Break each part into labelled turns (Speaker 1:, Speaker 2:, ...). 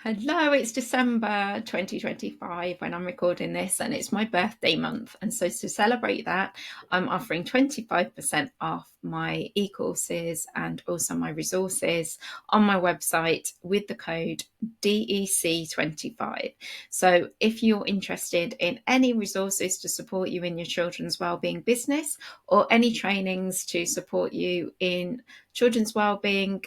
Speaker 1: Hello, it's December 2025 when I'm recording this, and it's my birthday month. And so, to celebrate that, I'm offering 25% off my e courses and also my resources on my website with the code DEC25. So, if you're interested in any resources to support you in your children's wellbeing business or any trainings to support you in children's wellbeing,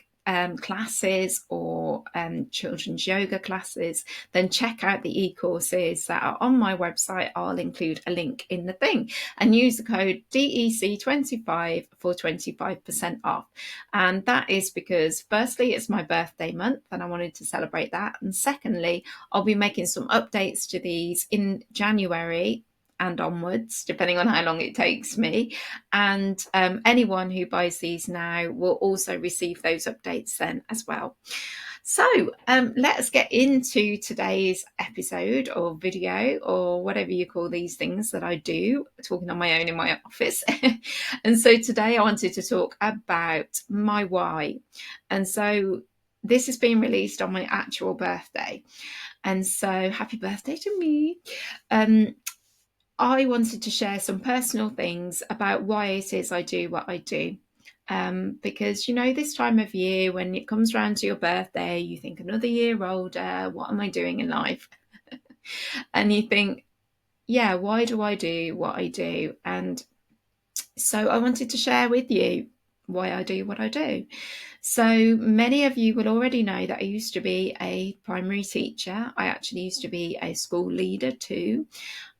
Speaker 1: classes or children's yoga classes, then check out the e-courses that are on my website. I'll include a link in the thing and use the code DEC25 for 25% off. And that is because, firstly, it's my birthday month and I wanted to celebrate that. And secondly, I'll be making some updates to these in January and onwards, depending on how long it takes me. And anyone who buys these now will also receive those updates then as well. So let's get into today's episode or video or whatever you call these things that I do, talking on my own in my office. And so today I wanted to talk about my why. And so this has been released on my actual birthday. And so happy birthday to me. I wanted to share some personal things about why it is I do what I do. Because, this time of year, when it comes around to your birthday, you think another year older, what am I doing in life? And you think, yeah, why do I do what I do? And so I wanted to share with you why I do what I do. So many of you will already know that I used to be a primary teacher. I actually used to be a school leader too.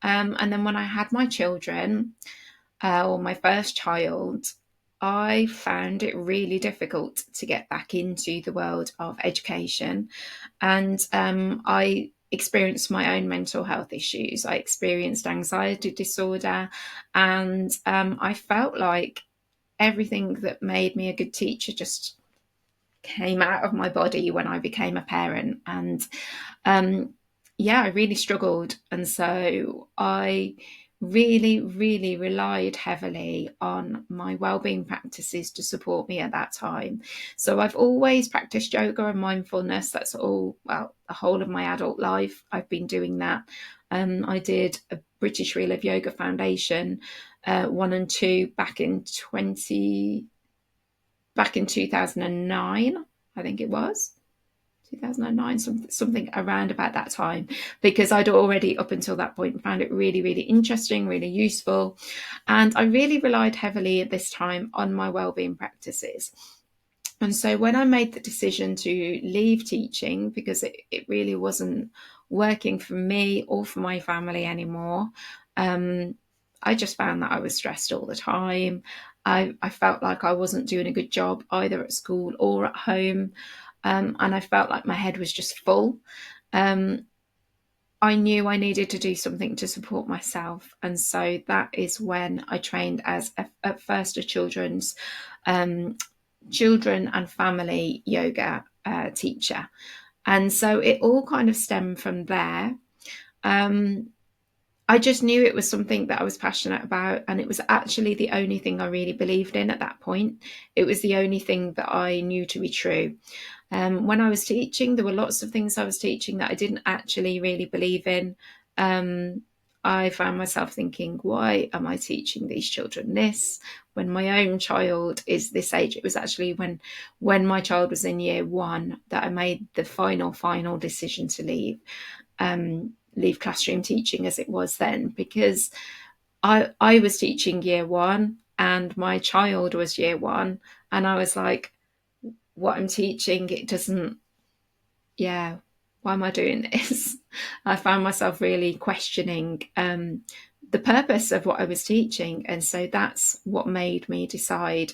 Speaker 1: And then when I had my children, or my first child, I found it really difficult to get back into the world of education. And I experienced my own mental health issues. I experienced anxiety disorder, and I felt like everything that made me a good teacher just came out of my body when I became a parent. And I really struggled. And so I really, really relied heavily on my wellbeing practices to support me at that time. So I've always practiced yoga and mindfulness. That's all, well, the whole of my adult life. I've been doing that. I did a British Reel of Yoga Foundation 1 and 2 back in 2009, I think it was. 2009, something around about that time, because I'd already up until that point found it really, really interesting, really useful. And I really relied heavily at this time on my wellbeing practices. And so when I made the decision to leave teaching, because it really wasn't working for me or for my family anymore, I just found that I was stressed all the time. I felt like I wasn't doing a good job either at school or at home. And I felt like my head was just full. I knew I needed to do something to support myself. And so that is when I trained as at first a children and family yoga teacher. And so it all kind of stemmed from there. I just knew it was something that I was passionate about, and it was actually the only thing I really believed in at that point. It was the only thing that I knew to be true. When I was teaching, there were lots of things I was teaching that I didn't actually really believe in. I found myself thinking, why am I teaching these children this when my own child is this age? It was actually when my child was in year 1 that I made the final decision to leave classroom teaching as it was then, because I was teaching year 1 and my child was year 1, and I was like, what I'm teaching, it doesn't, why am I doing this? I found myself really questioning the purpose of what I was teaching. And so that's what made me decide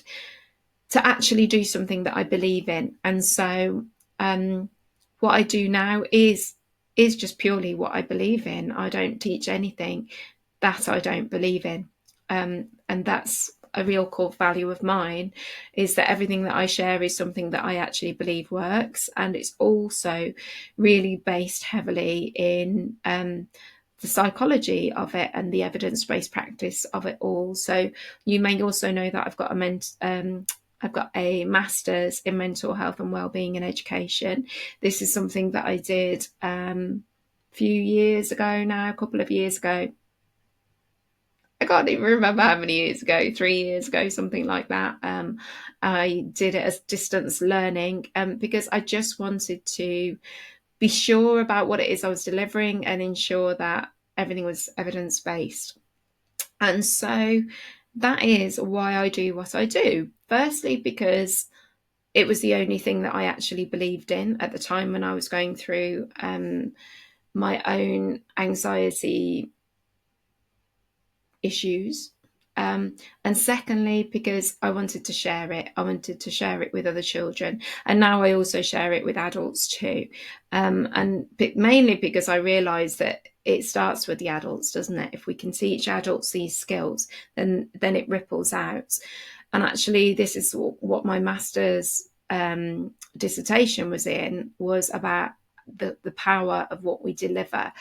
Speaker 1: to actually do something that I believe in. And so what I do now is just purely what I believe in. I don't teach anything that I don't believe in. And that's a real core value of mine, is that everything that I share is something that I actually believe works. And it's also really based heavily in the psychology of it and the evidence-based practice of it all. So you may also know that I've got I've got a master's in mental health and wellbeing in education. This is something that I did a few years ago now, a couple of years ago. I can't even remember how many years ago, 3 years ago, something like that. I did it as distance learning because I just wanted to be sure about what it is I was delivering and ensure that everything was evidence based. And so that is why I do what I do. Firstly, because it was the only thing that I actually believed in at the time when I was going through my own anxiety issues. And secondly, because I wanted to share it. I wanted to share it with other children. And now I also share it with adults too. And mainly because I realise that it starts with the adults, doesn't it? If we can teach adults these skills, then it ripples out. And actually, this is what my master's dissertation was about the power of what we deliver.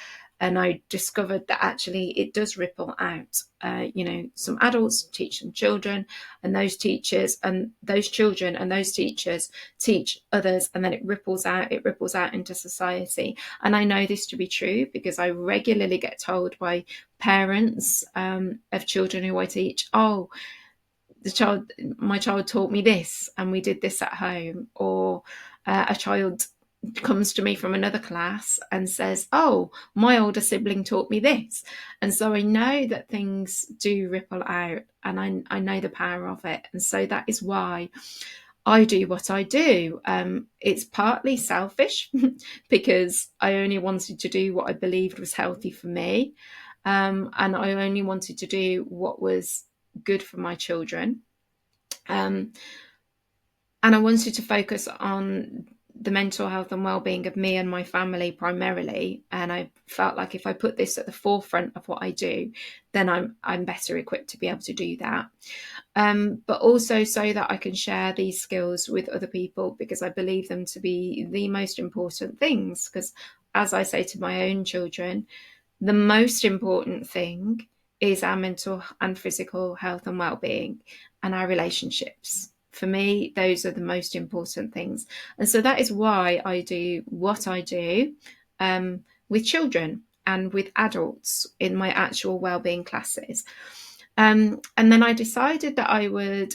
Speaker 1: And I discovered that actually it does ripple out. Some adults teach some children, and those teachers and those children and those teachers teach others, and then it ripples out. It ripples out into society. And I know this to be true because I regularly get told by parents of children who I teach, "Oh, my child taught me this, and we did this at home," or a child comes to me from another class and says, "Oh, my older sibling taught me this." And so I know that things do ripple out, and I know the power of it. And so that is why I do what I do. It's partly selfish because I only wanted to do what I believed was healthy for me. And I only wanted to do what was good for my children. Um, and I wanted to focus on the mental health and well-being of me and my family primarily. And I felt like if I put this at the forefront of what I do, then I'm better equipped to be able to do that. But also so that I can share these skills with other people, because I believe them to be the most important things. Because as I say to my own children, the most important thing is our mental and physical health and well-being and our relationships. For me, those are the most important things. And so that is why I do what I do with children and with adults in my actual well-being classes. And then I decided that I would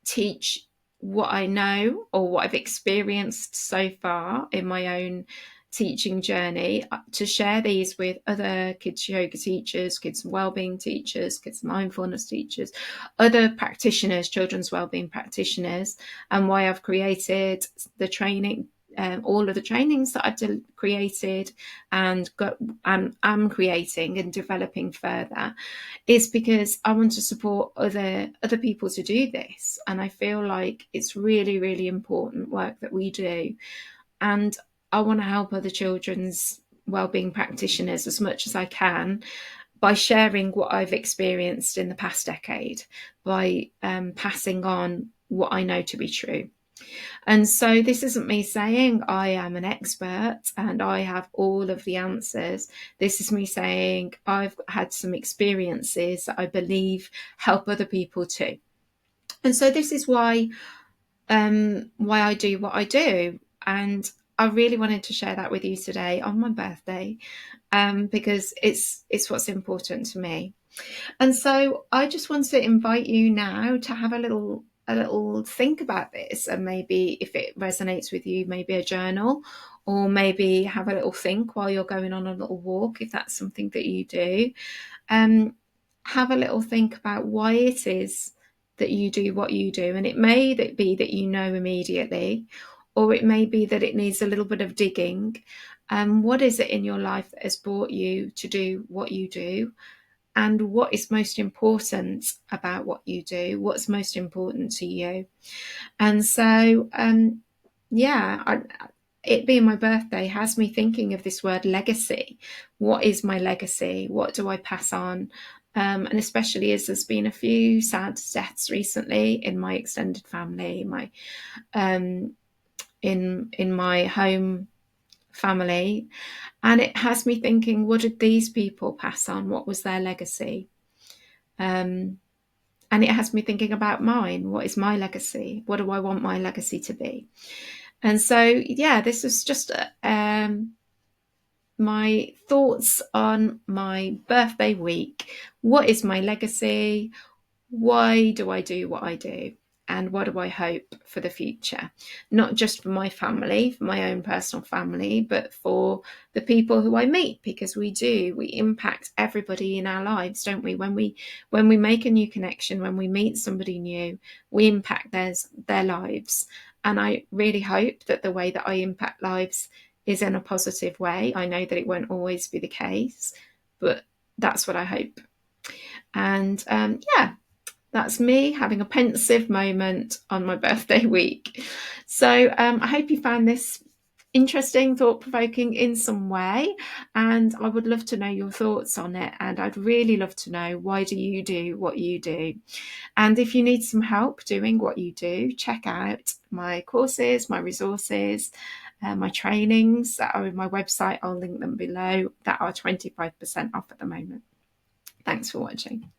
Speaker 1: teach what I know or what I've experienced so far in my own teaching journey, to share these with other kids yoga teachers, kids wellbeing teachers, kids mindfulness teachers, other practitioners, children's wellbeing practitioners, and why I've created the training, all of the trainings that I've created and am creating and developing further, is because I want to support other people to do this. And I feel like it's really, really important work that we do. And I want to help other children's wellbeing practitioners as much as I can by sharing what I've experienced in the past decade, by passing on what I know to be true. And so this isn't me saying I am an expert and I have all of the answers. This is me saying I've had some experiences that I believe help other people too. And so this is why I do what I do. And I really wanted to share that with you today on my birthday, because it's what's important to me. And so I just want to invite you now to have a little think about this, and maybe if it resonates with you, maybe a journal, or maybe have a little think while you're going on a little walk, if that's something that you do. Have a little think about why it is that you do what you do. And it may be that you know immediately, or it may be that it needs a little bit of digging. What is it in your life that has brought you to do what you do? And what is most important about what you do? What's most important to you? And so, it being my birthday has me thinking of this word legacy. What is my legacy? What do I pass on? And especially as there's been a few sad deaths recently in my extended family, in my home family, and it has me thinking, what did these people pass on? What was their legacy? And it has me thinking about mine. What is my legacy? What do I want my legacy to be? And so, yeah, this was just my thoughts on my birthday week. What is my legacy? Why do I do what I do? And what do I hope for the future? Not just for my family, for my own personal family, but for the people who I meet, because we impact everybody in our lives, don't we? When we make a new connection, when we meet somebody new, we impact their lives. And I really hope that the way that I impact lives is in a positive way. I know that it won't always be the case, but that's what I hope. And yeah, that's me having a pensive moment on my birthday week. So I hope you found this interesting, thought-provoking in some way, and I would love to know your thoughts on it. And I'd really love to know, why do you do what you do? And if you need some help doing what you do, check out my courses, my resources, my trainings that are on my website. I'll link them below, that are 25% off at the moment. Thanks for watching.